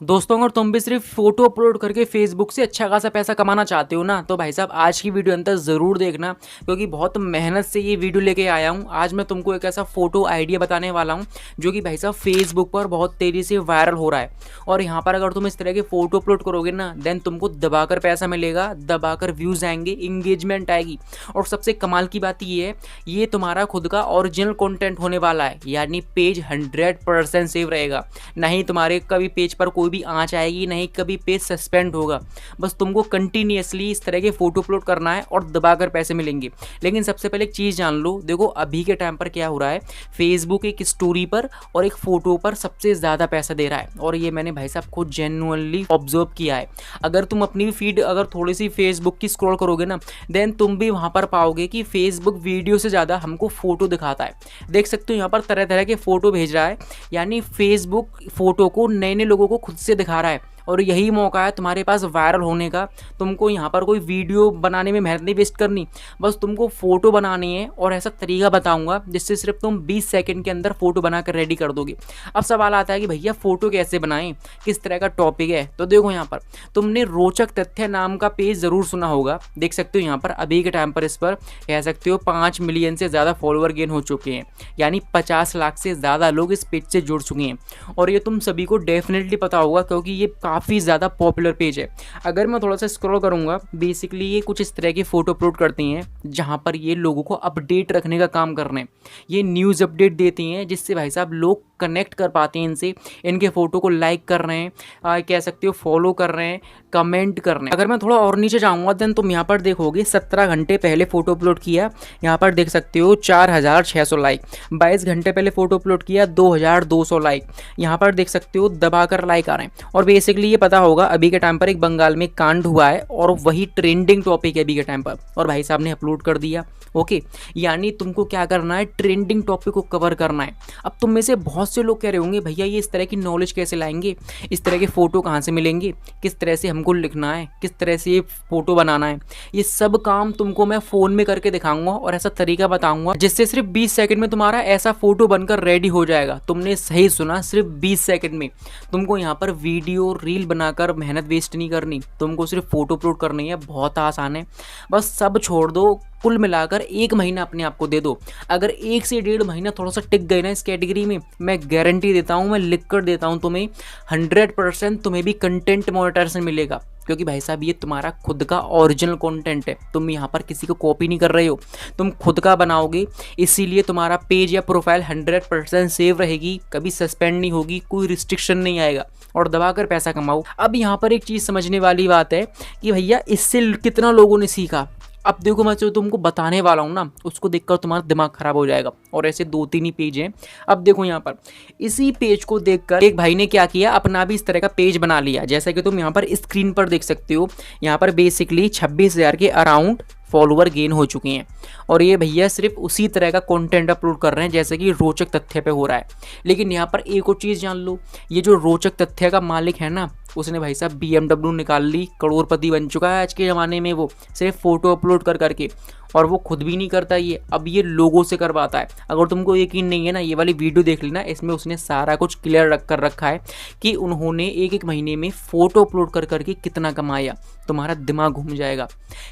दोस्तों अगर तुम भी सिर्फ फोटो अपलोड करके फेसबुक से अच्छा खासा पैसा कमाना चाहते हो ना, तो भाई साहब आज की वीडियो अंतर ज़रूर देखना, क्योंकि बहुत मेहनत से ये वीडियो लेके आया हूँ। आज मैं तुमको एक ऐसा फोटो आइडिया बताने वाला हूँ जो कि भाई साहब फेसबुक पर बहुत तेज़ी से वायरल हो रहा है। और यहाँ पर अगर तुम इस तरह के फोटो अपलोड करोगे ना, देन तुमको दबाकर पैसा मिलेगा, दबाकर व्यूज़ आएंगे, इंगेजमेंट आएगी। और सबसे कमाल की बात ये है, ये तुम्हारा खुद का ओरिजिनल कॉन्टेंट होने वाला है, यानी पेज 100% सेव रहेगा। नहीं तुम्हारे कभी पेज पर कोई भी आंच आएगी, नहीं कभी पेज सस्पेंड होगा। बस तुमको कंटिन्यूअसली इस तरह के फोटो अपलोड करना है और दबाकर पैसे मिलेंगे। लेकिन सबसे पहले एक चीज़ जान लो, देखो अभी के टाइम पर क्या हो रहा है, फेसबुक एक स्टोरी पर और एक फ़ोटो पर सबसे ज़्यादा पैसा दे रहा है। और ये मैंने भाई साहब खुद जेन्युइनली ऑब्जर्व किया है। अगर तुम अपनी फीड अगर थोड़ी सी फेसबुक की स्क्रॉल करोगे ना, देन तुम भी वहाँ पर पाओगे कि फेसबुक वीडियो से ज़्यादा हमको फ़ोटो दिखाता है। देख सकते हो यहाँ पर तरह तरह के फ़ोटो भेज रहा है, यानी फेसबुक फ़ोटो को नए नए लोगों को खुद से दिखा रहा है। और यही मौका है तुम्हारे पास वायरल होने का। तुमको यहाँ पर कोई वीडियो बनाने में मेहनत नहीं वेस्ट करनी, बस तुमको फ़ोटो बनानी है। और ऐसा तरीका बताऊंगा जिससे सिर्फ तुम 20 सेकंड के अंदर फ़ोटो बनाकर रेडी कर दोगे। अब सवाल आता है कि भैया फ़ोटो कैसे बनाएं, किस तरह का टॉपिक है। तो देखो यहाँ पर तुमने रोचक तथ्य नाम का पेज ज़रूर सुना होगा। देख सकते हो यहाँ पर अभी के टाइम पर इस पर कह सकते हो 5 मिलियन से ज़्यादा फॉलोअर गेन हो चुके हैं, यानी 50 लाख से ज़्यादा लोग इस पेज से जुड़ चुके हैं। और ये तुम सभी को डेफिनेटली पता होगा, क्योंकि ये काफ़ी ज़्यादा पॉपुलर पेज है। अगर मैं थोड़ा सा स्क्रॉल करूँगा, बेसिकली ये कुछ इस तरह की फ़ोटो अपलोड करती हैं जहाँ पर ये लोगों को अपडेट रखने का काम कर रहे हैं। ये न्यूज़ अपडेट देती हैं जिससे भाई साहब लोग कनेक्ट कर पाते हैं इनसे, इनके फ़ोटो को लाइक कर रहे हैं, कह सकते हो फॉलो कर रहे हैं, कमेंट कर रहे हैं। अगर मैं थोड़ा और नीचे जाऊँगा देन तुम यहाँ पर देखोगे 17 घंटे पहले फ़ोटो अपलोड किया, यहाँ पर देख सकते हो 4600 लाइक। 22 घंटे पहले फ़ोटो अपलोड किया, 2200 लाइक। यहाँ पर देख सकते हो दबाकर लाइक आ रहे हैं। और बेसिकली ये पता होगा अभी के टाइम पर एक बंगाल में कांड हुआ है और वही ट्रेंडिंग टॉपिक है अभी के टाइम पर, और भाई साहब ने अपलोड कर दिया। ओके, यानी तुमको क्या करना है, ट्रेंडिंग टॉपिक को कवर करना है। अब तुम में से बहुत से लोग कह रहे होंगे भैया ये इस तरह की नॉलेज कैसे लाएंगे, इस तरह के फ़ोटो कहाँ से मिलेंगे, किस तरह से हमको लिखना है, किस तरह से ये फ़ोटो बनाना है। ये सब काम तुमको मैं फ़ोन में करके दिखाऊंगा और ऐसा तरीका बताऊंगा जिससे सिर्फ 20 सेकंड में तुम्हारा ऐसा फ़ोटो बनकर रेडी हो जाएगा। तुमने सही सुना, सिर्फ 20 सेकंड में। तुमको यहाँ पर वीडियो रील बनाकर मेहनत वेस्ट नहीं करनी, तुमको सिर्फ फ़ोटो अपलोड करनी है। बहुत आसान है, बस सब छोड़ दो। कुल मिलाकर 1 महीना अपने आप को दे दो। अगर 1 से 1.5 महीना थोड़ा सा टिक गए ना इस कैटेगरी में, मैं गारंटी देता हूँ, मैं लिख कर देता हूँ तुम्हें, 100% तुम्हें भी कंटेंट मोनेटाइजेशन मिलेगा। क्योंकि भाई साहब ये तुम्हारा खुद का ओरिजिनल कंटेंट है, तुम यहाँ पर किसी को कॉपी नहीं कर रहे हो, तुम खुद का बनाओगे। इसीलिए तुम्हारा पेज या प्रोफाइल 100% सेव रहेगी, कभी सस्पेंड नहीं होगी, कोई रिस्ट्रिक्शन नहीं आएगा, और दबाकर पैसा कमाओ। अब यहाँ पर एक चीज़ समझने वाली बात है कि भैया इससे कितना लोगों ने सीखा। अब देखो मैं जो तुमको बताने वाला हूँ ना, उसको देखकर तुम्हारा दिमाग खराब हो जाएगा। और ऐसे 2-3 ही पेज हैं। अब देखो यहाँ पर इसी पेज को देखकर एक भाई ने क्या किया, अपना भी इस तरह का पेज बना लिया। जैसा कि तुम यहाँ पर स्क्रीन पर देख सकते हो, यहाँ पर बेसिकली 26,000 के अराउंड फॉलोअर गेन हो चुके हैं। और ये भैया सिर्फ उसी तरह का कंटेंट अपलोड कर रहे हैं जैसे कि रोचक तथ्य पे हो रहा है। लेकिन यहाँ पर एक और चीज़ जान लो, ये जो रोचक तथ्य का मालिक है ना, उसने भाई साहब BMW निकाल ली, करोड़पति बन चुका है आज के ज़माने में, वो सिर्फ फ़ोटो अपलोड कर करके। और वो खुद भी नहीं करता ये, अब ये लोगों से करवाता है। अगर तुमको यकीन नहीं है ना, ये वाली वीडियो देख लेना, इसमें उसने सारा कुछ क्लियर कर रखा है कि उन्होंने एक महीने में फ़ोटो अपलोड कर करके कितना कमाया। तुम्हारा दिमाग घूम जाएगा।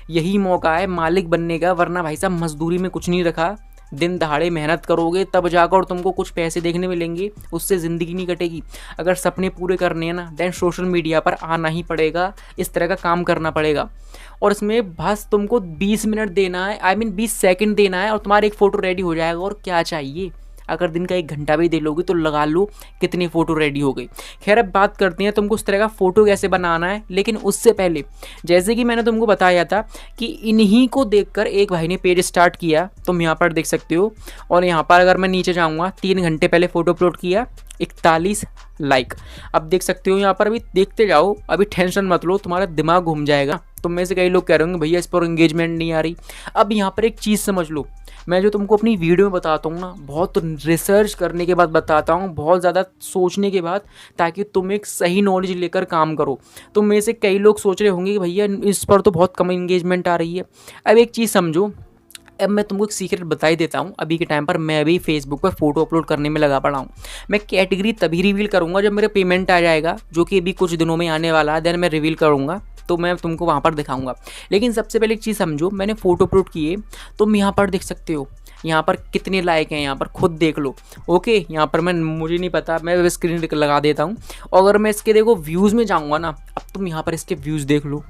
यही मौका है मालिक बनने का, वरना भाई साहब मजदूरी में कुछ नहीं रखा। दिन दहाड़े मेहनत करोगे तब जाकर तुमको कुछ पैसे देखने मिलेंगे, उससे ज़िंदगी नहीं कटेगी। अगर सपने पूरे करने हैं ना, देन सोशल मीडिया पर आना ही पड़ेगा, इस तरह का काम करना पड़ेगा। और इसमें बस तुमको 20 मिनट देना है, आई मीन 20 सेकंड देना है, और तुम्हारा एक फ़ोटो रेडी हो जाएगा। और क्या चाहिए, अगर दिन का 1 घंटा भी दे लोगे तो लगा लो कितनी फ़ोटो रेडी हो गई। खैर अब बात करते हैं तुमको उस तरह का फ़ोटो कैसे बनाना है। लेकिन उससे पहले, जैसे कि मैंने तुमको बताया था कि इन्हीं को देखकर एक भाई ने पेज स्टार्ट किया, तुम यहाँ पर देख सकते हो। और यहाँ पर अगर मैं नीचे जाऊँगा, 3 घंटे पहले फ़ोटो अपलोड किया, 41 लाइक। अब देख सकते हो यहाँ पर, अभी देखते जाओ, अभी टेंशन मत लो, तुम्हारा दिमाग घूम जाएगा। तुम में से कई लोग कह रहे होंगे भैया इस पर एंगेजमेंट नहीं आ रही। अब यहाँ पर एक चीज़ समझ लो, मैं जो तुमको अपनी वीडियो में बताता हूँ ना, बहुत रिसर्च करने के बाद बताता हूँ, बहुत ज़्यादा सोचने के बाद, ताकि तुम एक सही नॉलेज लेकर काम करो। तुम में से कई लोग सोच रहे होंगे कि भैया इस पर तो बहुत कम एंगेजमेंट आ रही है। अब एक चीज़ समझो, अब मैं तुमको एक सीक्रेट बता ही देता हूँ, अभी के टाइम पर मैं भी फेसबुक पर फोटो अपलोड करने में लगा पड़ा हूँ। मैं कैटेगरी तभी रिवील करूँगा जब मेरा पेमेंट आ जाएगा, जो कि अभी कुछ दिनों में आने वाला है, देन मैं रिवील करूँगा, तो मैं तुमको वहाँ पर दिखाऊंगा। लेकिन सबसे पहले एक चीज़ समझो, मैंने फ़ोटो अपलोड किए, तुम यहाँ पर देख सकते हो यहाँ पर कितने लाइक हैं, यहाँ पर खुद देख लो। ओके, यहाँ पर मुझे नहीं पता, मैं स्क्रीन लगा देता हूँ। और अगर मैं इसके देखो व्यूज़ में जाऊँगा ना, अब तुम यहाँ पर इसके व्यूज़ देख लो,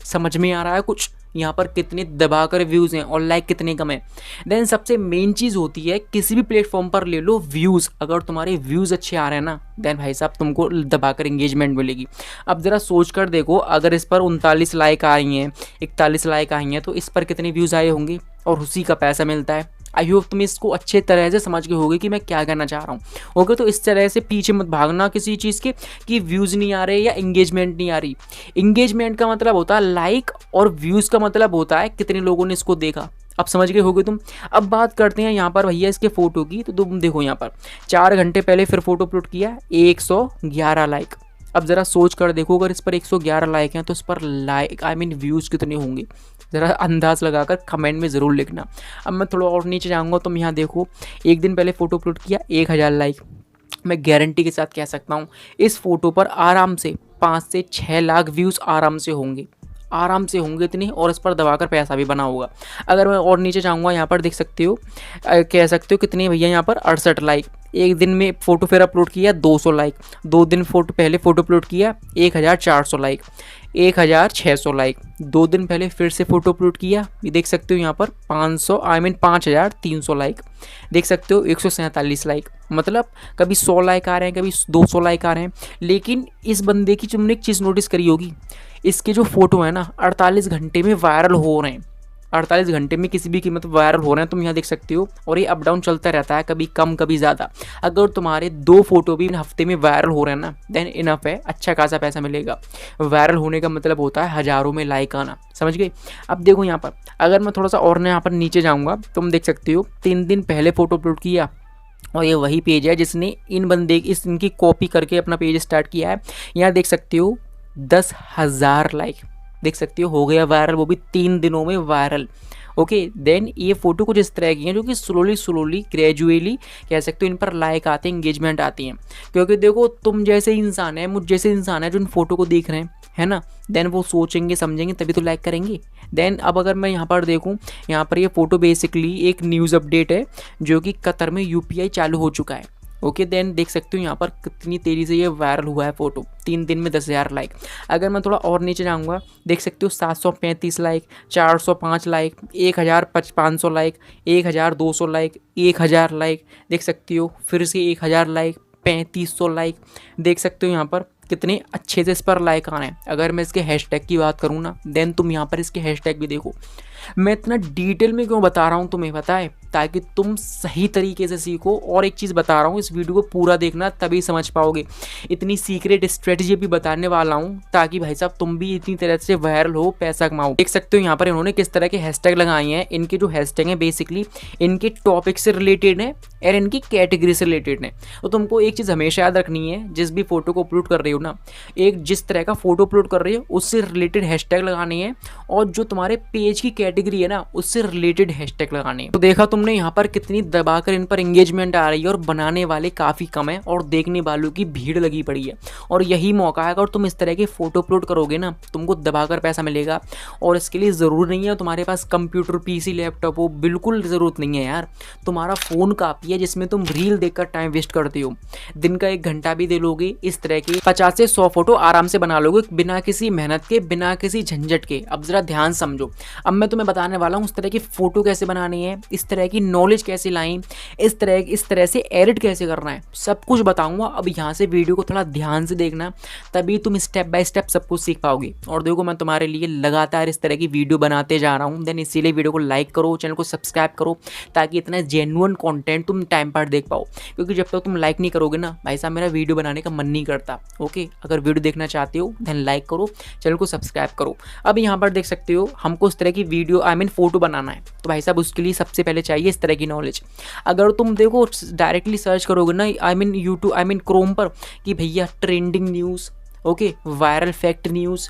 समझ में आ रहा है कुछ? यहाँ पर कितने दबाकर व्यूज़ हैं और लाइक कितने कम हैं। देन सबसे मेन चीज़ होती है, किसी भी प्लेटफॉर्म पर ले लो व्यूज़, अगर तुम्हारे व्यूज़ अच्छे आ रहे हैं ना, देन भाई साहब तुमको दबाकर एंगेजमेंट मिलेगी। अब ज़रा सोच कर देखो, अगर इस पर 39 लाइक आई हैं, 41 लाइक आई हैं, तो इस पर कितने व्यूज़ आए होंगे और उसी का पैसा मिलता है। आई होप तुम इसको अच्छे तरह से समझ गए होगे कि मैं क्या कहना चाह रहा हूँ। ओके, तो इस तरह से पीछे मत भागना किसी चीज़ के कि व्यूज़ नहीं आ रहे या एंगेजमेंट नहीं आ रही। एंगेजमेंट का मतलब होता है लाइक, और व्यूज़ का मतलब होता है कितने लोगों ने इसको देखा। अब समझ गए होगे तुम। अब बात करते हैं यहाँ पर भैया इसके फ़ोटो की, तो तुम देखो यहाँ पर 4 घंटे पहले फिर फ़ोटो अपलोड किया, 111 लाइक। अब ज़रा सोच कर देखो, अगर इस पर 111 लाइक हैं तो इस पर लाइक व्यूज़ कितने होंगे, ज़रा अंदाज़ लगाकर कमेंट में ज़रूर लिखना। अब मैं थोड़ा और नीचे जाऊँगा, तुम यहाँ देखो, एक दिन पहले फ़ोटो अपलोड किया, 1000 लाइक। मैं गारंटी के साथ कह सकता हूँ इस फ़ोटो पर आराम से 5 से 6 लाख व्यूज़ आराम से होंगे, आराम से होंगे इतने, और इस पर दबाकर पैसा भी बना होगा। अगर मैं और नीचे जाऊँगा, यहाँ पर देख सकते हो, कह सकते हो कितने भैया यहाँ पर 68 लाइक। एक दिन में फ़ोटो फिर अपलोड किया, 200 लाइक। 2 दिन पहले फ़ोटो अपलोड किया, 1400 लाइक, 1600 लाइक। 2 दिन पहले फिर से फ़ोटो अपलोड किया, ये देख सकते हो यहाँ पर 5300 लाइक। देख सकते हो 147 लाइक। मतलब कभी 100 लाइक आ रहे हैं, कभी 200 लाइक आ रहे हैं। लेकिन इस बंदे की तुमने एक चीज़ नोटिस करी होगी, इसके जो फ़ोटो है ना 48 घंटे में वायरल हो रहे हैं। 48 घंटे में किसी भी कीमत वायरल हो रहे हैं, तुम यहाँ देख सकते हो। और ये अप डाउन चलता रहता है, कभी कम कभी ज़्यादा। अगर तुम्हारे 2 फोटो भी हफ्ते में वायरल हो रहे हैं ना, देन इनफ है, अच्छा खासा पैसा मिलेगा। वायरल होने का मतलब होता है हज़ारों में लाइक आना, समझ गए। अब देखो यहाँ पर, अगर मैं थोड़ा सा और यहाँ पर नीचे जाऊँगा, तुम देख सकते हो 3 दिन पहले फ़ोटो अपलोड किया, और ये वही पेज है जिसने इनकी कॉपी करके अपना पेज स्टार्ट किया है। यहाँ देख सकते हो 10,000 लाइक, देख सकते हो गया वायरल, वो भी 3 दिनों में वायरल। ओके, देन ये फ़ोटो कुछ इस तरह की हैं जो कि स्लोली ग्रेजुअली कह सकते हो इन पर लाइक आते हैं, इंगेजमेंट आती हैं। क्योंकि देखो, तुम जैसे इंसान है, मुझ जैसे इंसान है जो इन फोटो को देख रहे हैं, है ना, देन वो सोचेंगे समझेंगे तभी तो लाइक करेंगे। देन अब अगर मैं यहाँ पर देखूँ, यहाँ पर ये फ़ोटो बेसिकली एक न्यूज़ अपडेट है जो कि कतर में UPI चालू हो चुका है। ओके, देन देख सकते हो यहाँ पर कितनी तेज़ी से ये वायरल हुआ है फ़ोटो, 3 दिन में 10,000 लाइक। अगर मैं थोड़ा और नीचे जाऊँगा, देख सकते हो 735 like, 405 like, 1,500 like, 1,200 like, 1,000 like. देख सकते हो फिर से 1,000 लाइक, 3,500 लाइक। देख सकते हो यहाँ पर कितने अच्छे से इस पर लाइक आ रहे हैं। अगर मैं इसके हैशटैग की बात करूँ ना, देन तुम यहाँ पर इसके हैशटैग भी देखो। मैं इतना डिटेल में क्यों बता रहा हूँ तुम्हें पता है, ताकि तुम सही तरीके से सीखो। और एक चीज़ बता रहा हूँ, इस वीडियो को पूरा देखना तभी समझ पाओगे। इतनी सीक्रेट स्ट्रेटजी भी बताने वाला हूँ ताकि भाई साहब तुम भी इतनी तरह से वायरल हो, पैसा कमाओ। देख सकते हो यहाँ पर इन्होंने किस तरह के हैशटैग लगाए हैं। इनके जो हैशटैग हैं बेसिकली इनके टॉपिक से रिलेटेड है और इनकी कैटेगरी से रिलेटेड है। तो तुमको एक चीज़ हमेशा याद रखनी है, जिस भी फोटो को अपलोड कर रही हो ना, एक जिस तरह का फोटो अपलोड कर रही हो उससे रिलेटेड हैशटैग लगाने हैं, और जो तुम्हारे पेज की कैटेगरी है ना उससे रिलेटेड हैशटैग लगाने हैं। तो देखा तुमने यहाँ पर कितनी दबाकर इन पर एंगेजमेंट आ रही है, और बनाने वाले काफ़ी कम है और देखने वालों की भीड़ लगी पड़ी है। और यही मौका है, अगर तुम इस तरह के फोटो अपलोड करोगे ना, तुमको दबाकर पैसा मिलेगा। और इसके लिए ज़रूर नहीं है तुम्हारे पास कंप्यूटर, PC, लैपटॉप हो, बिल्कुल ज़रूरत नहीं है यार। तुम्हारा फ़ोन काफ़ी है जिसमें तुम रील देखकर टाइम वेस्ट करते हो। दिन का 1 घंटा भी दे लोगे, इस तरह के 50 से 100 फोटो आराम से बना लोगे, बिना किसी मेहनत के, बिना किसी झंझट के। अब ज़रा ध्यान समझो, अब मैं तुम्हें बताने वाला हूँ उस तरह की फ़ोटो कैसे बनानी है, इस तरह की नॉलेज कैसे लाएं, इस तरह से एडिट कैसे करना है, सब कुछ बताऊंगा। अब यहाँ से वीडियो को थोड़ा ध्यान से देखना, तभी तुम स्टेप बाय स्टेप सब कुछ सीख पाओगे। और देखो, मैं तुम्हारे लिए लगातार इस तरह की वीडियो बनाते जा रहा हूँ। देन इसीलिए वीडियो को लाइक करो, चैनल को सब्सक्राइब करो, ताकि इतना जेन्युइन कंटेंट तुम टाइम पर देख पाओ। क्योंकि जब तक तुम लाइक नहीं करोगे ना भाई साहब, मेरा वीडियो बनाने का मन नहीं करता। ओके, अगर वीडियो देखना चाहते हो देन लाइक करो, चैनल को सब्सक्राइब करो। अब यहाँ पर देख सकते हो हमको इस तरह की वीडियो फोटो बनाना है, तो भाई साहब उसके लिए सबसे पहले चाहिए इस तरह की नॉलेज। अगर तुम देखो डायरेक्टली सर्च करोगे ना यूट्यूब क्रोम पर कि भैया trending news, okay, viral fact news,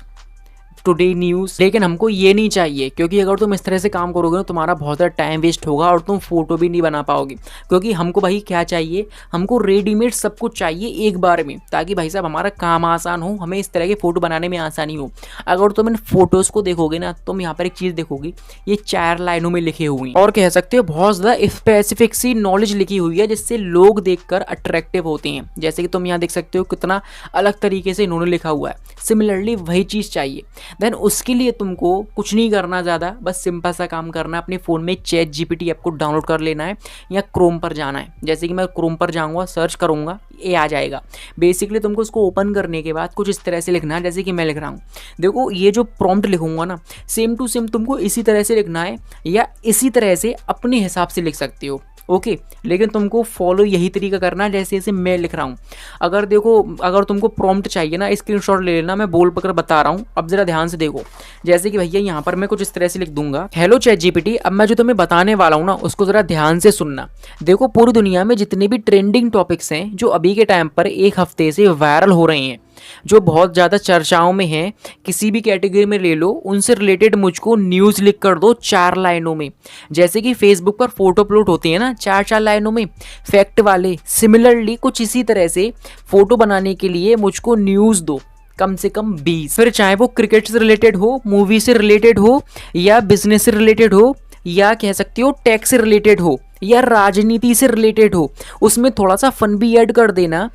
today news. लेकिन हमको ये नहीं चाहिए, क्योंकि अगर तुम इस तरह से काम करोगे ना तुम्हारा बहुत ज़्यादा टाइम वेस्ट होगा और तुम फोटो भी नहीं बना पाओगे। क्योंकि हमको भाई क्या चाहिए, हमको रेडीमेड सब कुछ चाहिए एक बार में, ताकि भाई साहब हमारा काम आसान हो, हमें इस तरह के फ़ोटो बनाने में आसानी हो। अगर तुम इन फोटोज़ को देखोगे ना, तुम यहाँ पर एक चीज़ देखोगे, ये 4 लाइनों में लिखे हुए हैं और कह सकते हो बहुत ज़्यादा स्पेसिफिक सी नॉलेज लिखी हुई है, जिससे लोग देखकर अट्रैक्टिव होते हैं। जैसे कि तुम यहाँ देख सकते हो कितना अलग तरीके से इन्होंने लिखा हुआ है। सिमिलरली वही चीज़ चाहिए। देन उसके लिए तुमको कुछ नहीं करना ज़्यादा, बस सिंपल सा काम करना है, अपने फ़ोन में चैट जीपीटी ऐप को डाउनलोड कर लेना है या क्रोम पर जाना है। जैसे कि मैं क्रोम पर जाऊँगा, सर्च करूँगा, ये आ जाएगा। बेसिकली तुमको उसको ओपन करने के बाद कुछ इस तरह से लिखना है, जैसे कि मैं लिख रहा हूँ। देखो ये जो प्रॉम्प्ट लिखूंगा ना, सेम टू सेम तुमको इसी तरह से लिखना है, या इसी तरह से अपने हिसाब से लिख सकते हो। ओके, लेकिन तुमको फॉलो यही तरीका करना है जैसे जैसे मैं लिख रहा हूँ। अगर देखो, अगर तुमको प्रॉम्प्ट चाहिए ना, स्क्रीनशॉट ले लेना, मैं बोल पकड़ बता रहा हूँ। अब जरा ध्यान से देखो, जैसे कि भैया यहाँ पर मैं कुछ इस तरह से लिख दूंगा, हेलो चैट जीपीटी। अब मैं जो तुम्हें बताने वाला हूँ ना, उसको जरा ध्यान से सुनना। देखो पूरी दुनिया में जितने भी ट्रेंडिंग टॉपिक्स हैं जो अभी के टाइम पर एक हफ्ते से वायरल हो रहे हैं, जो बहुत ज़्यादा चर्चाओं में हैं, किसी भी कैटेगरी में ले लो, उनसे रिलेटेड मुझको न्यूज़ लिख कर दो 4 लाइनों में। जैसे कि फेसबुक पर फोटो अपलोड होती है ना 4-4 लाइनों में, फैक्ट वाले। सिमिलरली कुछ इसी तरह से फोटो बनाने के लिए मुझको न्यूज़ दो, कम से कम 20। फिर चाहे वो क्रिकेट से रिलेटेड हो, मूवी से रिलेटेड हो, या बिजनेस से रिलेटेड हो, या कह सकते हो टैक्स से रिलेटेड हो, या राजनीति से रिलेटेड हो, उसमें थोड़ा सा फन भी ऐड कर देना।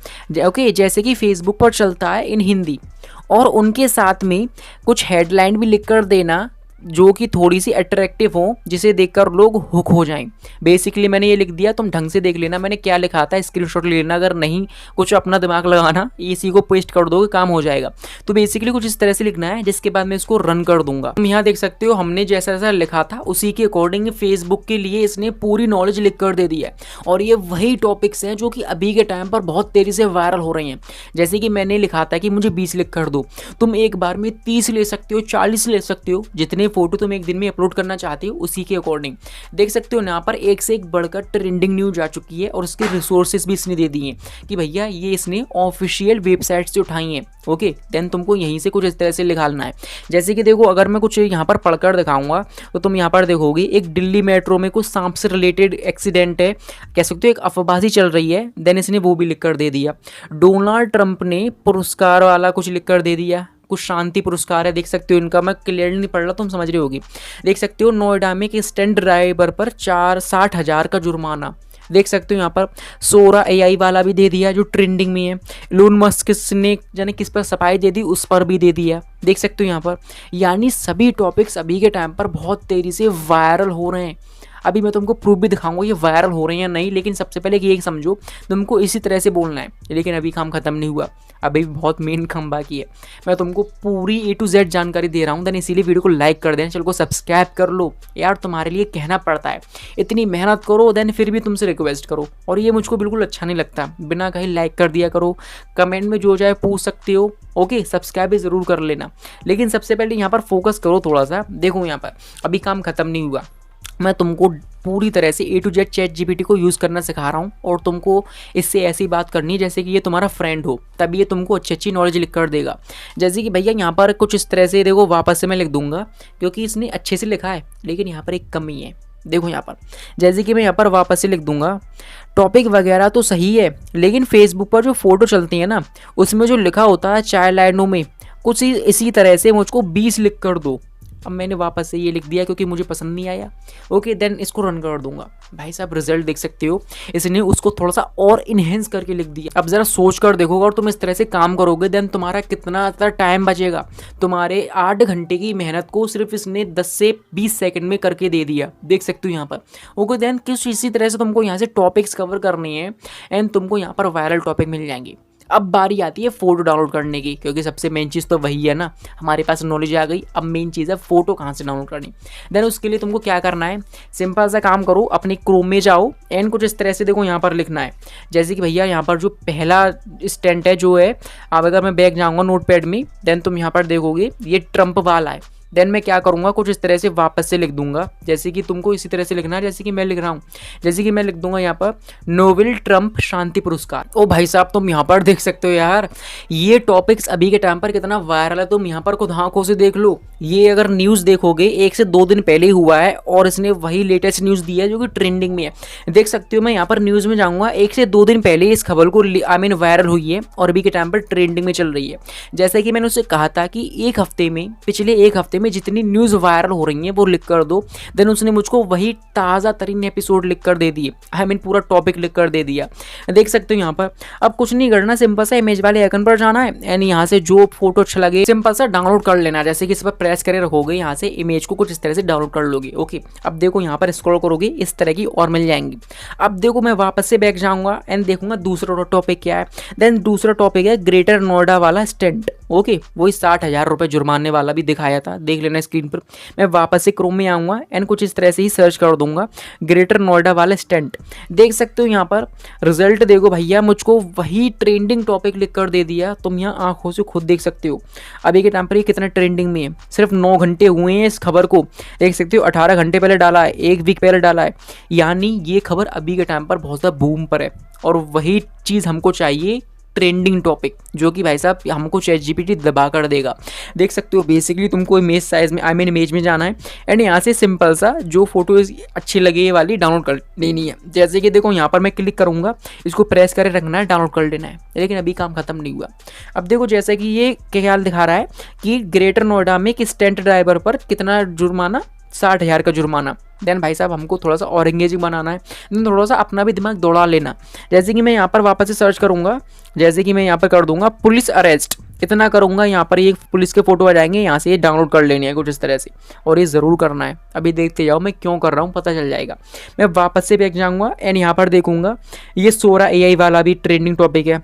ओके, जैसे कि फेसबुक पर चलता है इन हिंदी, और उनके साथ में कुछ हेडलाइन भी लिख कर देना जो कि थोड़ी सी अट्रैक्टिव हो, जिसे देखकर लोग हुक हो जाएं। बेसिकली मैंने ये लिख दिया, तुम ढंग से देख लेना मैंने क्या लिखा था, स्क्रीनशॉट ले लेना। अगर नहीं कुछ अपना दिमाग लगाना, इसी को पेस्ट कर दोगे काम हो जाएगा। तो बेसिकली कुछ इस तरह से लिखना है, जिसके बाद मैं इसको रन कर दूंगा। तुम यहाँ देख सकते हो हमने जैसा जैसा लिखा था उसी के अकॉर्डिंग फेसबुक के लिए इसने पूरी नॉलेज लिख कर दे दिया है। और ये वही टॉपिक्स हैं जो कि अभी के टाइम पर बहुत तेज़ी से वायरल हो रही हैं। जैसे कि मैंने लिखा था कि मुझे 20 लिख कर दो, तुम एक बार में 30 ले सकते हो, 40 ले सकते हो, जितने फोटो तुम एक दिन में अपलोड करना चाहते हो उसी के अकॉर्डिंग। देख सकते हो यहाँ पर एक से एक बढ़कर ट्रेंडिंग न्यूज आ चुकी है, और उसके रिसोर्सेज भी इसने दे दिए हैं कि भैया ये इसने ऑफिशियल वेबसाइट से उठाई हैं। ओके, देन तुमको यहीं से कुछ इस तरह से निकालना है। जैसे कि देखो, अगर मैं कुछ यहाँ पर पढ़कर दिखाऊंगा तो तुम यहाँ पर देखोगे एक दिल्ली मेट्रो में कुछ सांप से रिलेटेड एक्सीडेंट है, कह सकते हो एक अफवाहबाजी चल रही है, देन इसने वो भी लिख कर दे दिया। डोनाल्ड ट्रंप ने पुरस्कार वाला कुछ लिख कर दे दिया, कुछ शांति पुरस्कार है, देख सकते हो इनका, मैं क्लियरली नहीं पढ़ रहा, तुम समझ रही होगी। देख सकते हो नोएडा में कि स्टंट ड्राइवर पर 60,000 का जुर्माना, देख सकते हो यहाँ पर। सोरा एआई वाला भी दे दिया जो ट्रेंडिंग में है। इलोन मस्क ने जाने किस पर सफाई दे दी, उस पर भी दे दिया, देख सकते हो यहाँ पर। यानी सभी टॉपिक्स अभी के टाइम पर बहुत तेज़ी से वायरल हो रहे हैं। अभी मैं तुमको प्रूफ भी दिखाऊंगा ये वायरल हो रहे हैं या नहीं, लेकिन सबसे पहले ये समझो तुमको इसी तरह से बोलना है। लेकिन अभी काम खत्म नहीं हुआ, अभी बहुत मेन काम बाकी है। मैं तुमको पूरी A to Z जानकारी दे रहा हूँ, देन इसीलिए वीडियो को लाइक कर देना, चैनल को सब्सक्राइब कर लो यार, तुम्हारे लिए कहना पड़ता है, इतनी मेहनत करो देन फिर भी तुमसे रिक्वेस्ट करो, और ये मुझको बिल्कुल अच्छा नहीं लगता। बिना कहीं लाइक कर दिया करो, कमेंट में जो जाए पूछ सकते हो। ओके, सब्सक्राइब भी ज़रूर कर लेना, लेकिन सबसे पहले यहाँ पर फोकस करो थोड़ा सा। देखो यहाँ पर अभी काम खत्म नहीं हुआ, मैं तुमको पूरी तरह से A to Z chat GPT को यूज़ करना सिखा रहा हूँ, और तुमको इससे ऐसी बात करनी है जैसे कि ये तुम्हारा फ्रेंड हो, तभी ये तुमको अच्छी अच्छी नॉलेज लिख कर देगा। जैसे कि भैया यहाँ पर कुछ इस तरह से देखो, वापस से मैं लिख दूंगा क्योंकि इसने अच्छे से लिखा है, लेकिन यहाँ पर एक कमी है। देखो यहाँ पर, जैसे कि मैं यहाँ पर वापस से लिख दूंगा, टॉपिक वगैरह तो सही है, लेकिन फेसबुक पर जो फ़ोटो चलती है ना, उसमें जो लिखा होता है 4 लाइनों में, कुछ इसी तरह से मुझको 20 लिख कर दो। अब मैंने वापस से ये लिख दिया क्योंकि मुझे पसंद नहीं आया। ओके, देन इसको रन कर दूंगा। भाई साहब रिजल्ट देख सकते हो, इसने उसको थोड़ा सा और इन्हेंस करके लिख दिया। अब ज़रा सोच कर देखोगे और तुम इस तरह से काम करोगे, देन तुम्हारा कितना टाइम बचेगा। तुम्हारे 8 घंटे की मेहनत को सिर्फ इसने 10 से 20 सेकंड में करके दे दिया, देख सकते हो यहाँ पर। ओके, देन किस इसी तरह से तुमको यहाँ से टॉपिक्स कवर करनी है, एंड तुमको यहाँ पर वायरल टॉपिक मिल जाएंगे। अब बारी आती है फ़ोटो डाउनलोड करने की, क्योंकि सबसे मेन चीज़ तो वही है ना, हमारे पास नॉलेज आ गई। अब मेन चीज़ है फ़ोटो कहाँ से डाउनलोड करनी। देन उसके लिए तुमको क्या करना है, सिंपल सा काम करो, अपनी क्रोम में जाओ, एंड कुछ इस तरह से देखो यहाँ पर लिखना है। जैसे कि भैया यहाँ पर जो पहला स्टेंट है जो है, अब अगर मैं बैक जाऊँगा नोटपैड में, देन तुम यहाँ पर देखोगे ये ट्रंप वाला है, देन मैं क्या करूँगा, कुछ इस तरह से वापस से लिख दूंगा, जैसे कि तुमको इसी तरह से लिखना है जैसे कि मैं लिख रहा हूँ। जैसे कि मैं लिख दूंगा यहाँ पर नोबेल ट्रम्प शांति पुरस्कार। ओ भाई साहब, तुम यहाँ पर देख सकते हो यार, ये टॉपिक्स अभी के टाइम पर कितना वायरल है, तुम यहाँ पर खुद आंखों से देख लो। ये अगर न्यूज़ देखोगे 1 से 2 दिन पहले ही हुआ है और इसने वही लेटेस्ट न्यूज़ दी है जो कि ट्रेंडिंग में है। देख सकते हो, मैं यहाँ पर न्यूज़ में जाऊँगा, 1 से 2 दिन पहले इस खबर को वायरल हुई है और अभी के टाइम पर ट्रेंडिंग में चल रही है। जैसा कि मैंने उससे कहा था कि एक हफ्ते में, पिछले एक हफ्ते में जितनी न्यूज़ वायरल हो रही हैं वो लिख कर दो। देन उसने मुझको वही ताज़ा तरीन एपिसोड लिख कर दे दिए, पूरा टॉपिक लिख कर दे दिया। देख सकते हो यहाँ पर। अब कुछ नहीं करना, सिंपल सा इमेज वाले आइकन पर जाना है एंड यहाँ से जो फोटो अच्छा लगे सिंपल सा डाउनलोड कर लेना। जैसे कि इस पर प्रेस करे रखोगे, यहाँ से इमेज को कुछ इस तरह से डाउनलोड कर लोगे। ओके, अब देखो यहाँ पर स्क्रॉल करोगे, इस तरह की और मिल जाएंगी। अब देखो मैं वापस से बैक जाऊँगा एंड देखूंगा दूसरा टॉपिक क्या है। देन दूसरा टॉपिक है ग्रेटर नोएडा वाला स्टंट। ओके, वही 60,000 रुपये जुर्माने वाला भी दिखाया था, देख लेना स्क्रीन पर। मैं वापस से क्रोम में आऊँगा एंड कुछ इस तरह से ही सर्च कर दूंगा ग्रेटर नोएडा वाला स्टंट। देख सकते हो यहाँ पर रिजल्ट देखो भैया, मुझको वही ट्रेंडिंग टॉपिक लिख कर दे दिया। तुम यहाँ आंखों से खुद देख सकते हो अभी के टाइम पर ये कितना ट्रेंडिंग में है। सिर्फ 9 घंटे हुए हैं इस खबर को, देख सकते हो 18 घंटे पहले डाला है, 1 वीक पहले डाला है। यानी ये खबर अभी के टाइम पर बहुत ज़्यादा बूम पर है और वही चीज़ हमको चाहिए, ट्रेंडिंग टॉपिक, जो कि भाई साहब हमको ChatGPT दबा कर देगा। देख सकते हो बेसिकली तुमको इमेज साइज में इमेज में जाना है एंड यहाँ से सिंपल सा जो फोटो अच्छी लगे ये वाली डाउनलोड कर लेनी है। जैसे कि देखो यहाँ पर मैं क्लिक करूँगा, इसको प्रेस करे रखना है, डाउनलोड कर लेना है। लेकिन अभी काम खत्म नहीं हुआ। अब देखो जैसे कि ये क्या दिखा रहा है कि ग्रेटर नोएडा में एक स्टंट ड्राइवर पर कितना जुर्माना, 60,000 का जुर्माना। देन भाई साहब हमको थोड़ा सा और एंगेजिंग बनाना है, थोड़ा सा अपना भी दिमाग दौड़ा लेना। जैसे कि मैं यहाँ पर वापस से सर्च करूँगा, जैसे कि मैं यहाँ पर कर दूंगा पुलिस अरेस्ट, इतना करूँगा, यहाँ पर ये पुलिस के फोटो आ जाएंगे, यहाँ से ये डाउनलोड कर लेनी है कुछ इस तरह से। और ये ज़रूर करना है, अभी देखते जाओ मैं क्यों कर रहा हूँ पता चल जाएगा। मैं वापस से बैक जाऊँगा एंड यहाँ पर देखूँगा ये सोरा AI वाला भी ट्रेंडिंग टॉपिक है।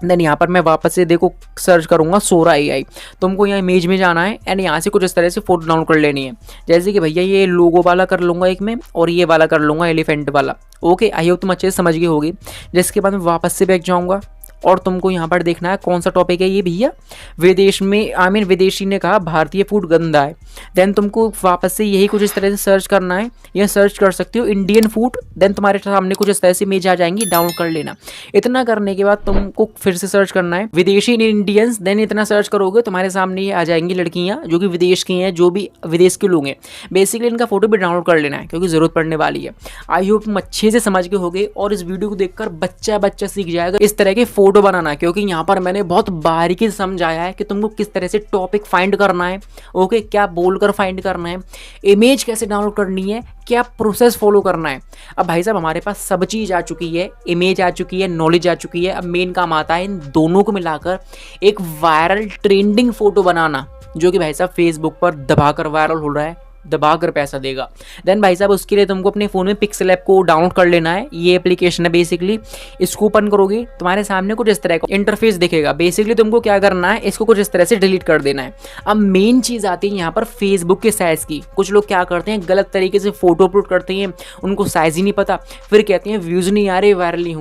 देन यहाँ पर मैं वापस से देखो सर्च करूँगा सोरा AI। तुमको यहाँ इमेज में जाना है एंड यहाँ से कुछ इस तरह से फोटो डाउनलोड कर लेनी है। जैसे कि भैया ये लोगो वाला कर लूँगा एक में और ये वाला कर लूँगा एलिफेंट वाला। ओके, आई होप तुम अच्छे से समझ गए होगी। जिसके बाद मैं वापस से बैक जाऊँगा और तुमको यहाँ पर देखना है कौन सा टॉपिक है ये भैया, विदेश में विदेशी ने कहा भारतीय फूड गंदा है। देन तुमको वापस से यही कुछ इस तरह से सर्च करना है, या सर्च कर सकते हो इंडियन फूड। देन तुम्हारे सामने कुछ इस तरह से इमेज आ जाएंगी, डाउनलोड कर लेना। इतना करने के बाद तुमको फिर से सर्च करना है विदेशी इंडियंस। देन इतना सर्च करोगे तुम्हारे सामने ये आ जाएंगी लड़कियाँ जो कि विदेश की हैं, जो भी विदेश के लोग हैं। बेसिकली इनका फोटो भी डाउनलोड कर लेना है क्योंकि ज़रूरत पड़ने वाली है। आई होप तुम अच्छे से समझ गए होगे और इस वीडियो को देखकर बच्चा सीख जाएगा इस तरह के फोटो बनाना, क्योंकि यहाँ पर मैंने बहुत बारीकी से समझाया है कि तुमको किस तरह से टॉपिक फाइंड करना है। ओके, क्या बोलकर फाइंड करना है, इमेज कैसे डाउनलोड करनी है, क्या प्रोसेस फॉलो करना है। अब भाई साहब हमारे पास सब चीज़ आ चुकी है, इमेज आ चुकी है, नॉलेज आ चुकी है। अब मेन काम आता है इन दोनों को मिलाकर एक वायरल ट्रेंडिंग फोटो बनाना, जो कि भाई साहब फेसबुक पर दबाकर वायरल हो रहा है, दबाकर पैसा देगा। देन भाई साहब उसके लिए तुमको अपने फ़ोन में पिक्सल ऐप को डाउनलोड कर लेना है। ये एप्लीकेशन है बेसिकली, इसको ओपन करोगे तुम्हारे सामने कुछ इस तरह का इंटरफेस दिखेगा। बेसिकली तुमको क्या करना है, इसको कुछ इस तरह से डिलीट कर देना है। अब मेन चीज़ आती है यहाँ पर फेसबुक के साइज़ की। कुछ लोग क्या करते हैं, गलत तरीके से फोटो अपलोड करते हैं, उनको साइज़ ही नहीं पता, फिर कहते हैं व्यूज़ नहीं आ रहे, वायरल नहीं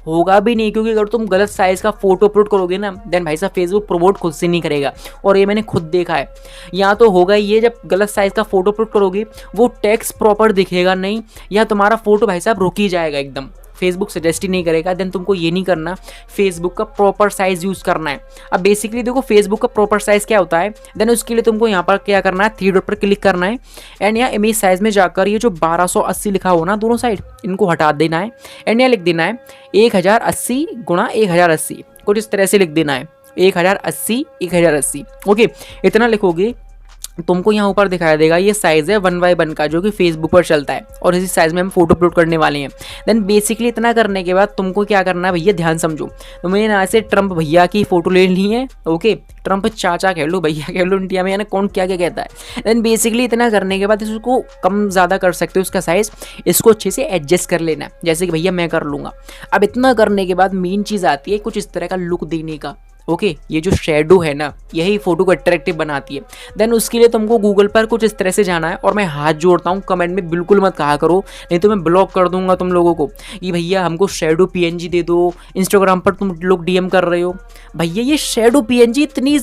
होगा भी नहीं, क्योंकि अगर तुम गलत साइज़ का फोटो अपलोड करोगे ना, देन भाई साहब फेसबुक प्रमोट खुद से नहीं करेगा। और ये मैंने खुद देखा है। या तो होगा ये, जब गलत साइज़ का फोटो अपलोड करोगे वो टेक्स्ट प्रॉपर दिखेगा नहीं, या तुम्हारा फोटो भाई साहब रुक ही जाएगा एकदम, फेसबुक सजेस्ट ही नहीं करेगा। देन तुमको ये नहीं करना, फेसबुक का प्रॉपर साइज़ यूज़ करना है। अब बेसिकली देखो फेसबुक का प्रॉपर साइज़ क्या होता है। देन उसके लिए तुमको यहाँ पर क्या करना है, 3 डॉट पर क्लिक करना है एंड यहाँ इमेज साइज़ में जाकर ये जो 1280 लिखा हो ना दोनों साइड, इनको हटा देना है एंड यहाँ लिख देना है 1080 गुणा 1080, कुछ इस तरह से लिख देना है 1080 ओके। इतना लिखोगे तुमको यहाँ ऊपर दिखाई देगा, ये साइज़ है 1:1 का, जो कि फेसबुक पर चलता है और इसी साइज़ में हम फोटो अपलोड करने वाले हैं। देन बेसिकली इतना करने के बाद तुमको क्या करना है भैया, ध्यान समझो। तुम्हें यहाँ से ट्रम्प भैया की फ़ोटो ले ली है। ओके, ट्रम्प चाचा कह लो, भैया कह लो, इंडिया में यानी कौन क्या क्या कहता है। देन बेसिकली इतना करने के बाद इसको कम ज़्यादा कर सकते हो उसका साइज़, इसको अच्छे से एडजस्ट कर लेना है, जैसे कि भैया मैं कर लूँगा। अब इतना करने के बाद मेन चीज़ आती है कुछ इस तरह का लुक देने का। ओके, ये जो शेडो है ना, यही फोटो को अट्रैक्टिव बनाती है। देन उसके लिए तुमको गूगल पर कुछ इस तरह से जाना है, और मैं हाथ जोड़ता हूँ कमेंट में बिल्कुल मत कहा करो, नहीं तो मैं ब्लॉक कर दूंगा तुम लोगों को कि भैया हमको शेडो PNG दे दो। इंस्टाग्राम पर तुम लोग DM कर रहे हो, भैया ये शेडो PNG इतनी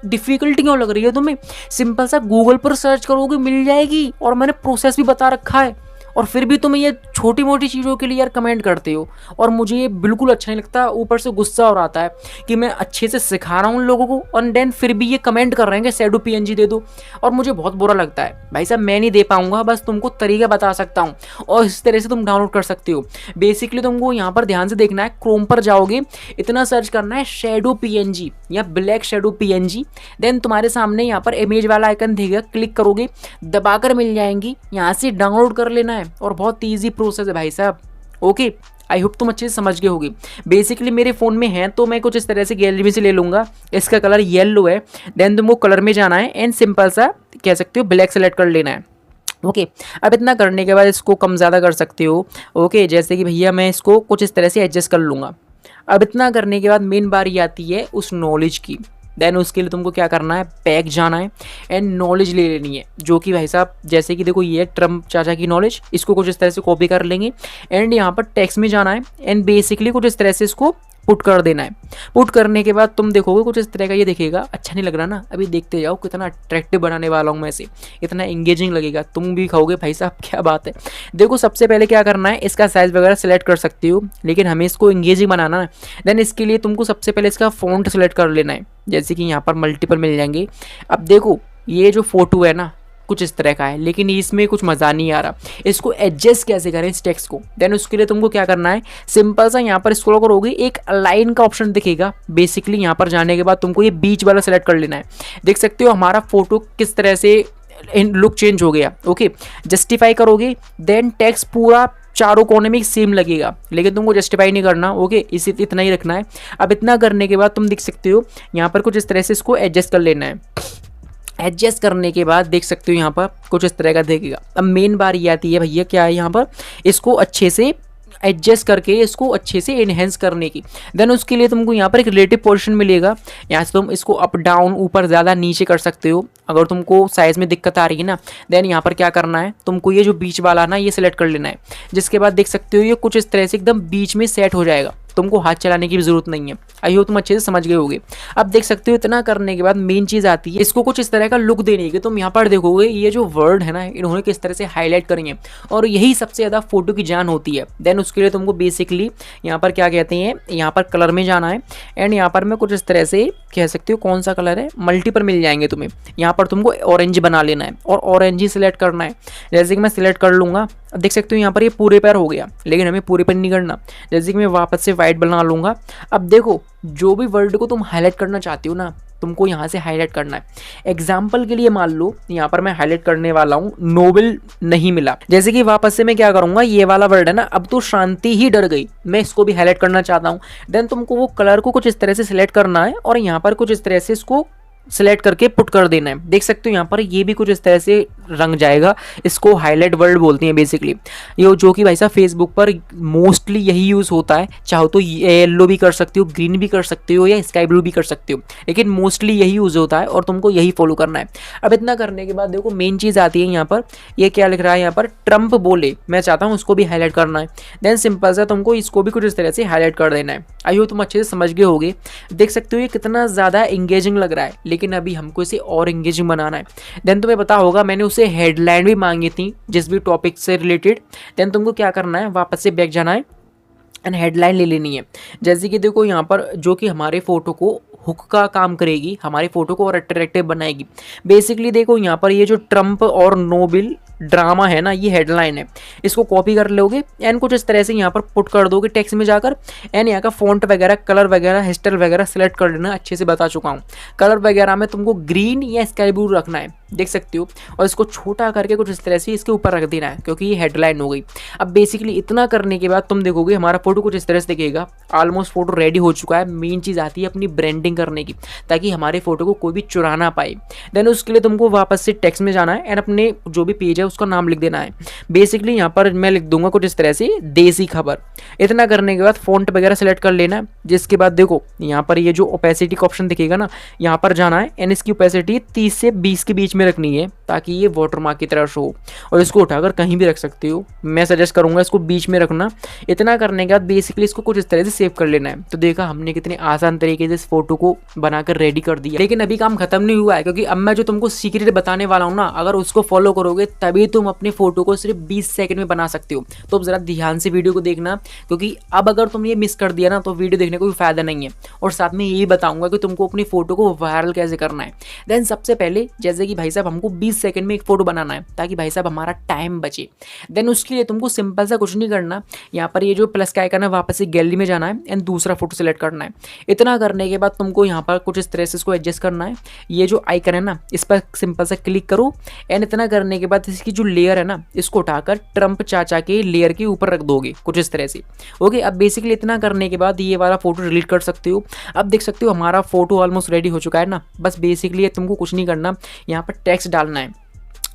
डिफिकल्टी क्यों लग रही है तुम्हें? सिंपल सा गूगल पर सर्च करोगे मिल जाएगी, और मैंने प्रोसेस भी बता रखा है, और फिर भी तुम ये छोटी मोटी चीज़ों के लिए यार कमेंट करते हो, और मुझे ये बिल्कुल अच्छा नहीं लगता। ऊपर से गुस्सा और आता है कि मैं अच्छे से सिखा रहा हूँ उन लोगों को, और देन फिर भी ये कमेंट कर रहे हैं कि शैडो पीएनजी दे दो, और मुझे बहुत बुरा लगता है। भाई साहब मैं नहीं दे पाऊंगा, बस तुमको तरीका बता सकता हूँ, और इस तरह से तुम डाउनलोड कर सकते हो। बेसिकली तुमको यहाँ पर ध्यान से देखना है, क्रोम पर जाओगे, इतना सर्च करना है शैडो पीएनजी या ब्लैक शैडो पीएनजी, देन तुम्हारे सामने यहाँ पर इमेज वाला आइकन देगा, क्लिक करोगे, दबाकर मिल जाएंगी, यहाँ से डाउनलोड कर लेना है, और बहुत ईजी प्रोसेस है भाई साहब। ओके, आई होप तुम अच्छे से समझ गए होगे। बेसिकली मेरे फ़ोन में है तो मैं कुछ इस तरह से गैलरी में से ले लूँगा, इसका कलर येलो है, देन तुमको कलर में जाना है एंड सिंपल सा कह सकते हो ब्लैक सेलेक्ट कर लेना है। ओके, अब इतना करने के बाद इसको कम ज़्यादा कर सकते हो। ओके, जैसे कि भैया मैं इसको कुछ इस तरह से एडजस्ट कर लूँगा। अब इतना करने के बाद मेन बारी आती है उस नॉलेज की। देन उसके लिए तुमको क्या करना है, बैक जाना है एंड नॉलेज ले लेनी है, जो कि भाई साहब जैसे कि देखो ये है ट्रम्प चाचा की नॉलेज, इसको कुछ इस तरह से कॉपी कर लेंगे एंड यहाँ पर टेक्स्ट में जाना है एंड बेसिकली कुछ इस तरह से इसको पुट कर देना है। पुट करने के बाद तुम देखोगे कुछ इस तरह का ये दिखेगा। अच्छा नहीं लग रहा ना? अभी देखते जाओ कितना अट्रैक्टिव बनाने वाला हूँ मैं इसे, इतना एंगेजिंग लगेगा, तुम भी कहोगे भाई साहब क्या बात है। देखो सबसे पहले क्या करना है, इसका साइज़ वगैरह सेलेक्ट कर सकती हो, लेकिन हमें इसको एंगेजिंग बनाना है। देन इसके लिए तुमको सबसे पहले इसका फ़ॉन्ट सेलेक्ट कर लेना है, जैसे कि यहाँ पर मल्टीपल मिल जाएंगे। अब देखो ये जो फोटो है ना कुछ इस तरह का है, लेकिन इसमें कुछ मज़ा नहीं आ रहा। इसको एडजस्ट कैसे करें इस टेक्स्ट को? देन उसके लिए तुमको क्या करना है, सिंपल सा यहाँ पर स्क्रॉल करोगे, एक अलाइन का ऑप्शन दिखेगा। बेसिकली यहाँ पर जाने के बाद तुमको ये बीच वाला सेलेक्ट कर लेना है। देख सकते हो हमारा फोटो किस तरह से लुक चेंज हो गया। ओके, जस्टिफाई करोगे, देन टेक्स्ट पूरा चारों कोने में सेम लगेगा, लेकिन तुमको जस्टिफाई नहीं करना। ओके, इसी इतना ही रखना है। अब इतना करने के बाद तुम देख सकते हो यहाँ पर कुछ इस तरह से इसको एडजस्ट कर लेना है। एडजस्ट करने के बाद देख सकते हो यहाँ पर कुछ इस तरह का देखेगा। अब मेन बात ये आती है भैया क्या है, यहाँ पर इसको अच्छे से एडजस्ट करके इसको अच्छे से इनहेंस करने की। देन उसके लिए तुमको यहाँ पर एक रिलेटिव पोर्शन मिलेगा, यहाँ से तुम इसको अप डाउन ऊपर ज़्यादा नीचे कर सकते हो अगर तुमको साइज़ में दिक्कत आ रही है ना। देन यहाँ पर क्या करना है, तुमको ये जो बीच वाला ना ये सिलेक्ट कर लेना है, जिसके बाद देख सकते हो ये कुछ इस तरह से एकदम बीच में सेट हो जाएगा, तुमको हाथ चलाने की भी जरूरत नहीं है। आई होप तुम अच्छे से समझ गए होगे। अब देख सकते हो इतना करने के बाद मेन चीज़ आती है, इसको कुछ इस तरह का लुक देने की। तुम यहाँ पर देखोगे ये जो वर्ड है ना इन्होंने किस तरह से हाईलाइट करेंगे, और यही सबसे ज़्यादा फोटो की जान होती है। देन उसके लिए तुमको बेसिकली यहाँ पर क्या कहते हैं, यहाँ पर कलर में जाना है एंड यहाँ पर मैं कुछ इस तरह से कह सकते हो कौन सा कलर है, मल्टीपल मिल जाएंगे तुम्हें। यहाँ पर तुमको ऑरेंज बना लेना है और ऑरेंज ही सिलेक्ट करना है। जैसे कि मैं सिलेक्ट कर लूँगा, देख सकते हो यहाँ पर ये पूरे पैर हो गया, लेकिन हमें पूरे पैर नहीं करना। जैसे कि मैं वापस से वाइट बना लूँगा। अब देखो जो भी वर्ड को तुम हाईलाइट करना चाहती हो ना, तुमको यहाँ से हाईलाइट करना है। एग्जाम्पल के लिए मान लो यहाँ पर मैं हाईलाइट करने वाला हूँ नोबेल नहीं मिला। जैसे कि वापस से मैं क्या करूँगा, ये वाला वर्ड है ना, अब तो शांति ही डर गई, मैं इसको भी हाईलाइट करना चाहता हूँ। देन तुमको वो कलर को कुछ इस तरह से सिलेक्ट करना है और यहाँ पर कुछ इस तरह से इसको सेलेक्ट करके पुट कर देना है। देख सकते हो यहाँ पर ये भी कुछ इस तरह से रंग जाएगा, इसको हाईलाइट वर्ड बोलते हैं बेसिकली। ये जो कि भाई साहब फेसबुक पर मोस्टली यही यूज़ होता है। चाहो तो येलो भी कर सकते हो, ग्रीन भी कर सकते हो या स्काई ब्लू भी कर सकते हो, लेकिन मोस्टली यही यूज़ होता है और तुमको यही फॉलो करना है। अब इतना करने के बाद देखो मेन चीज़ आती है यहाँ पर, ये क्या लिख रहा है यहाँ पर, ट्रम्प बोले, मैं चाहता हूँ उसको भी हाईलाइट करना है। देन सिंपल सा तुमको इसको भी कुछ इस तरह से हाईलाइट कर देना है। आई होप तुम अच्छे से समझ गए होगे। देख सकते हो ये कितना ज़्यादा एंगेजिंग लग रहा है, लेकिन अभी हमको इसे और एंगेजिंग बनाना है। देन तुम्हें पता होगा मैंने उसे हेडलाइन भी मांगी थी जिस भी टॉपिक से रिलेटेड। देन तुमको क्या करना है, वापस से बैक जाना है एंड हेडलाइन ले लेनी है। जैसे कि देखो यहाँ पर जो कि हमारे फोटो को हुक का काम करेगी, हमारी फोटो को और अट्रैक्टिव बनाएगी। बेसिकली देखो यहाँ पर ये जो ट्रम्प और नोबेल ड्रामा है ना, ये हेडलाइन है, इसको कॉपी कर लोगे एंड कुछ इस तरह से यहाँ पर पुट कर दोगे टेक्स्ट में जाकर। एंड यहाँ का फॉन्ट वगैरह, कलर वगैरह, हेयरस्टाइल वगैरह सेलेक्ट कर लेना, अच्छे से बता चुका हूँ। कलर वगैरह में तुमको ग्रीन या स्काई ब्लू रखना है, देख सकते हो, और इसको छोटा करके कुछ इस तरह से इसके ऊपर रख देना है क्योंकि ये हेडलाइन हो गई। अब बेसिकली इतना करने के बाद तुम देखोगे हमारा फोटो कुछ इस तरह से दिखेगा। ऑलमोस्ट फोटो रेडी हो चुका है। मेन चीज़ आती है अपनी ब्रांडिंग करने की, ताकि हमारे फोटो को कोई भी चुरा ना पाए। देन उसके लिए तुमको वापस से टेक्स्ट में जाना है एंड अपने जो भी पेज है उसका नाम लिख देना है। बेसिकली यहाँ पर मैं लिख दूंगा कुछ इस तरह से देसी खबर। इतना करने के बाद फॉन्ट वगैरह सेलेक्ट कर लेना है, जिसके बाद देखो यहाँ पर ये जो ओपेसिटी का ऑप्शन दिखेगा ना, यहाँ पर जाना है एंड इसकी ओपेसिटी 30 से 20 के बीच में रखनी है। ताकि ये वाटरमार्क की तरह शो हो, और इसको उठाकर कहीं भी रख सकते हो। मैं सजेस्ट करूँगा इसको बीच में रखना। इतना करने के बाद बेसिकली इसको कुछ इस तरह से सेव कर लेना है। तो देखा हमने कितने आसान तरीके से इस फोटो को बनाकर रेडी कर दिया। लेकिन अभी काम खत्म नहीं हुआ है, क्योंकि अब मैं जो तुमको सीक्रेट बताने वाला हूँ ना, अगर उसको फॉलो करोगे तभी तुम अपनी फोटो को सिर्फ 20 सेकंड में बना सकते हो। तो अब जरा ध्यान से वीडियो को देखना, क्योंकि अब अगर तुम ये मिस कर दिया ना तो वीडियो देखने को भी फायदा नहीं है। और साथ में ये बताऊंगा कि तुमको अपनी फोटो को वायरल कैसे करना है। देन सबसे पहले जैसे कि भाई साहब हमको 20 सेकंड में एक फोटो बनाना है, ताकि भाई साहब हमारा टाइम बचे। देन उसके लिए तुमको सिंपल सा कुछ नहीं करना, यहाँ पर ये जो प्लस का आइकन है वापस से गैलरी में जाना है एंड दूसरा फोटो सेलेक्ट करना है। इतना करने के बाद तुमको यहाँ पर कुछ इस तरह से इसको एडजस्ट करना है। ये जो आइकन है ना, इस पर सिंपल सा क्लिक करो एंड इतना करने के बाद इसकी जो लेयर है ना, इसको उठाकर ट्रम्प चाचा के लेयर के ऊपर रख दोगे कुछ इस तरह से। ओके, अब बेसिकली इतना करने के बाद ये वाला फोटो डिलीट कर सकते हो। अब देख सकते हो हमारा फोटो ऑलमोस्ट रेडी हो चुका है ना। बस बेसिकली तुमको कुछ नहीं करना, यहाँ पर टेक्स्ट डालना है।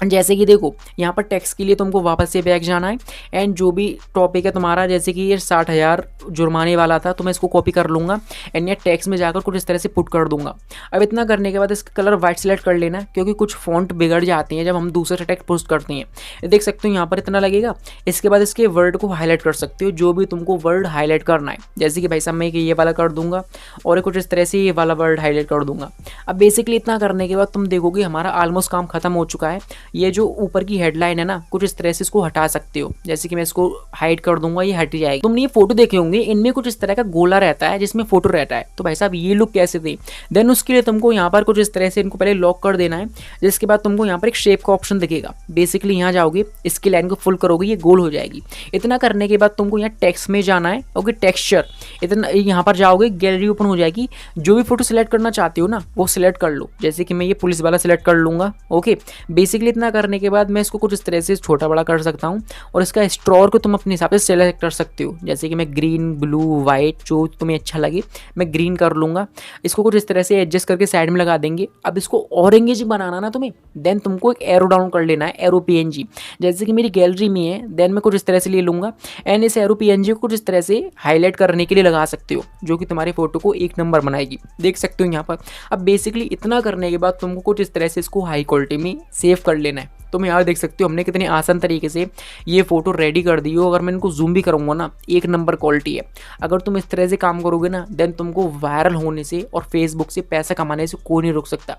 जैसे कि देखो यहाँ पर टैक्स के लिए तुमको वापस से बैक जाना है एंड जो भी टॉपिक है तुम्हारा, जैसे कि ये 60,000 जुर्माने वाला था, तो मैं इसको कॉपी कर लूँगा एंड ये टैक्स में जाकर कुछ इस तरह से पुट कर दूंगा। अब इतना करने के बाद इसका कलर वाइट सेलेक्ट कर लेना, क्योंकि कुछ फॉन्ट बिगड़ जाती हैं जब हम दूसरे से टेक्स्ट पोस्ट करते हैं। देख सकते हो यहाँ पर इतना लगेगा। इसके बाद इसके वर्ड को हाईलाइट कर सकते हो, जो भी तुमको वर्ड हाईलाइट करना है। जैसे कि भाई साहब मैं ये वाला कर दूंगा और कुछ इस तरह से ये वाला वर्ड हाईलाइट कर दूंगा। अब बेसिकली इतना करने के बाद तुम देखोगे हमारा ऑलमोस्ट काम खत्म हो चुका है। ये जो ऊपर की हेडलाइन है ना, कुछ इस तरह से इसको हटा सकते हो। जैसे कि मैं इसको हाइड कर दूंगा, ये हट जाएगी। तुमने ये फोटो देखे होंगे, इनमें कुछ इस तरह का गोला रहता है जिसमें फोटो रहता है। तो भाई साहब ये लुक कैसे दे, देन उसके लिए तुमको यहाँ पर कुछ इस तरह से इनको पहले लॉक कर देना है। जिसके बाद तुमको यहाँ पर एक शेप का ऑप्शन दिखेगा। बेसिकली यहाँ जाओगे, इसकी लाइन को फुल करोगे, ये गोल हो जाएगी। इतना करने के बाद तुमको यहाँ टेक्स्ट में जाना है। ओके, टेक्सचर, इतना यहाँ पर जाओगे, गैलरी ओपन हो जाएगी। जो भी फोटो सिलेक्ट करना चाहते हो ना वो सिलेक्ट कर लो। जैसे कि मैं ये पुलिस वाला सिलेक्ट कर लूंगा। ओके, बेसिकली इतना करने के बाद मैं इसको कुछ इस तरह से छोटा बड़ा कर सकता हूँ और इसका स्ट्रोर को तुम अपने हिसाब से सेलेक्ट कर सकते हो। जैसे कि मैं ग्रीन, ब्लू, वाइट, जो तुम्हें अच्छा लगे मैं ग्रीन कर लूँगा। इसको कुछ इस तरह से एडजस्ट करके साइड में लगा देंगे। अब इसको और एंगेजिंग बनाना ना तुम्हें, देन तुमको एक एरो डाउन कर लेना है, एरो PNG। जैसे कि मेरी गैलरी में है, देन मैं कुछ इस तरह से ले लूँगा एंड इस एरो PNG को कुछ इस तरह से हाईलाइट करने के लिए लगा सकते हो, जो कि तुम्हारी फोटो को एक नंबर बनाएगी। देख सकते हो यहाँ पर। अब बेसिकली इतना करने के बाद तुमको कुछ इस तरह से इसको हाई क्वालिटी में सेव कर लेना है। तुम यहाँ देख सकते हो हमने कितने आसान तरीके से ये फोटो रेडी कर दी हो। अगर मैं इनको जूम भी करूँगा ना, एक नंबर क्वालिटी है। अगर तुम इस तरह से काम करोगे ना, देन तुमको वायरल होने से और फेसबुक से पैसा कमाने से कोई नहीं रोक सकता।